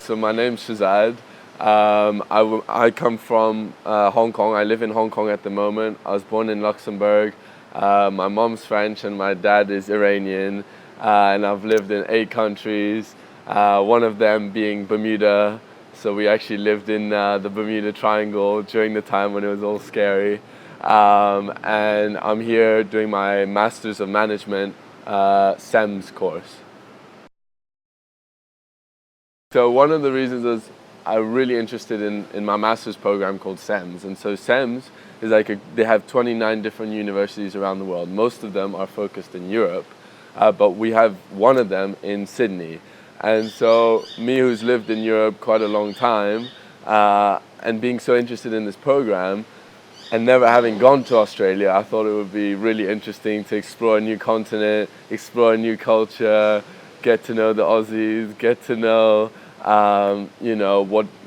So my name's Sherzad. I come from Hong Kong. I live in Hong Kong at the moment. I was born in Luxembourg. My mom's French and my dad is Iranian. And I've lived in 8 countries, one of them being Bermuda. So we actually lived in the Bermuda Triangle during the time when it was all scary. And I'm here doing my Masters of Management SEMS course. So one of the reasons is I'm really interested in my master's program called SEMS. And so SEMS is they have 29 different universities around the world. Most of them are focused in Europe, but we have one of them in Sydney. And so me, who's lived in Europe quite a long time, and being so interested in this program, and never having gone to Australia, I thought it would be really interesting to explore a new continent, explore a new culture, get to know the Aussies, get to know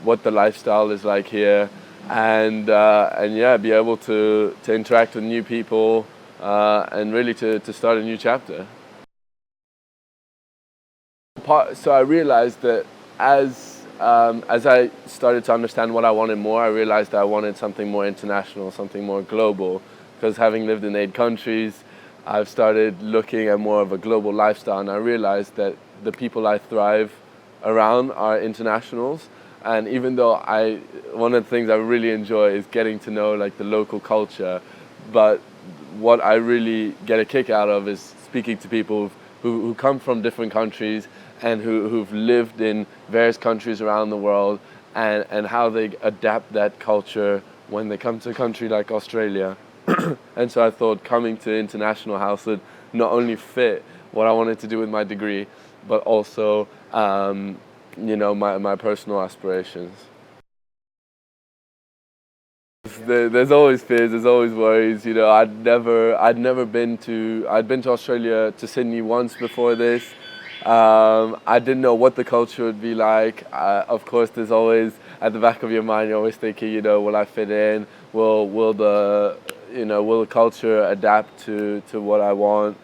what the lifestyle is like here, and yeah, be able to interact with new people and really to start a new chapter. So I realized that as I started to understand what I wanted more, I realized that I wanted something more international, something more global. Because having lived in 8 countries, I've started looking at more of a global lifestyle, and I realized that the people I thrive around are internationals. And even though one of the things I really enjoy is getting to know like the local culture, but what I really get a kick out of is speaking to people who come from different countries and who've lived in various countries around the world, and how they adapt that culture when they come to a country like Australia. And so I thought coming to International House would not only fit what I wanted to do with my degree, but also my personal aspirations. There's always fears, there's always worries. I'd been to Australia, to Sydney once before this. I didn't know what the culture would be like. Of course, there's always at the back of your mind, you're always thinking, will I fit in? Will the culture adapt to what I want?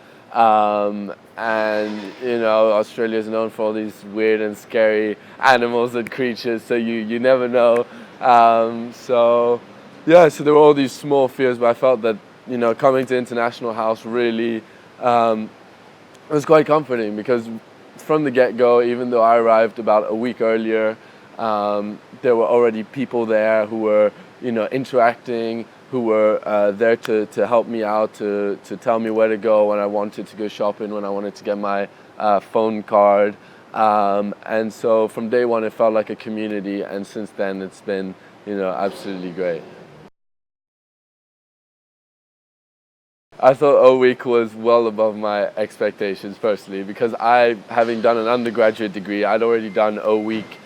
Australia is known for all these weird and scary animals and creatures, so you never know. So there were all these small fears, but I felt that coming to International House really was quite comforting, because from the get-go, even though I arrived about a week earlier, there were already people there who were interacting, who were there to help me out, to tell me where to go when I wanted to go shopping, when I wanted to get my phone card. And so from day one, it felt like a community, and since then, it's been absolutely great. I thought O-Week was well above my expectations personally, because having done an undergraduate degree, I'd already done O-Week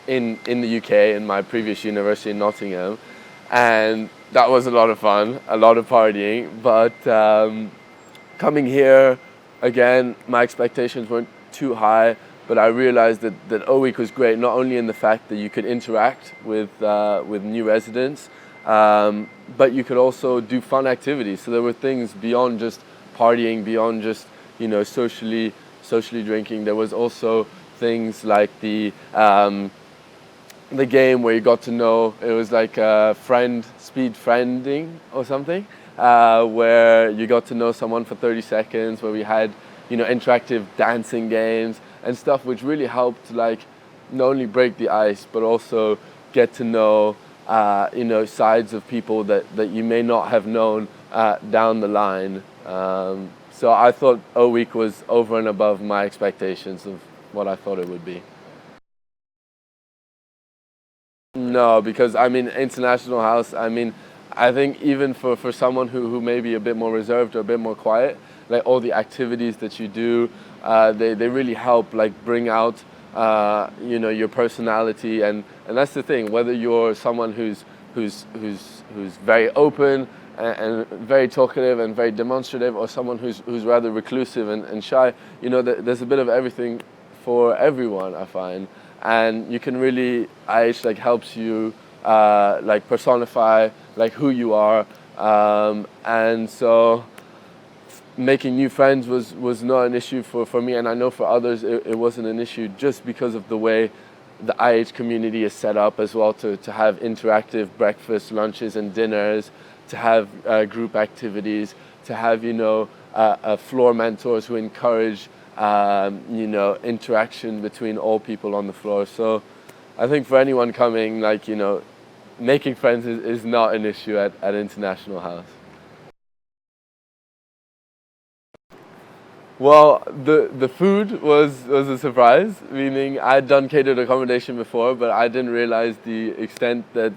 in the UK in my previous university in Nottingham, and that was a lot of fun, a lot of partying. But coming here, again, my expectations weren't too high, but I realized that O-Week was great, not only in the fact that you could interact with new residents, but you could also do fun activities. So there were things beyond just partying, beyond just socially drinking. There was also things like the game where you got to know. It was like speed friending or something, where you got to know someone for 30 seconds. Where we had interactive dancing games and stuff, which really helped not only break the ice, but also get to know sides of people that you may not have known down the line. So I thought O-Week was over and above my expectations of what I thought it would be. No, because International House, I think even for someone who may be a bit more reserved or a bit more quiet, like all the activities that you do, they really help bring out your personality, and that's the thing. Whether you're someone who's very open and very talkative and very demonstrative, or someone who's rather reclusive and shy, there's a bit of everything for everyone, I find. And you can really, IH helps you personify who you are, and so making new friends was not an issue for me, and I know for others it wasn't an issue, just because of the way the IH community is set up as well to have interactive breakfasts, lunches and dinners, to have group activities, to have, floor mentors who encourage, interaction between all people on the floor. So I think for anyone coming, making friends is not an issue at International House. Well, the food was a surprise, meaning I'd done catered accommodation before, but I didn't realize the extent that,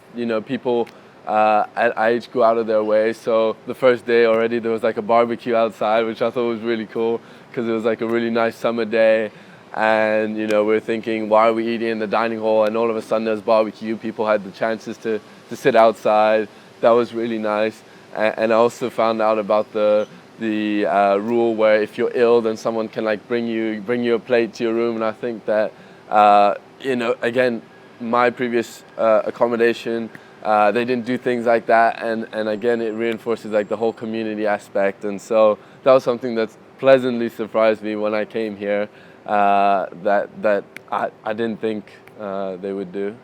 people at IH go out of their way. So the first day already there was like a barbecue outside, which I thought was really cool because it was like a really nice summer day. And, we're thinking, why are we eating in the dining hall? And all of a sudden there's barbecue. People had the chances to sit outside. That was really nice. And I also found out about the rule where if you're ill, then someone can bring you a plate to your room. And I think that again, my previous accommodation, they didn't do things like that, and again it reinforces the whole community aspect. And so that was something that pleasantly surprised me when I came here, that I didn't think they would do.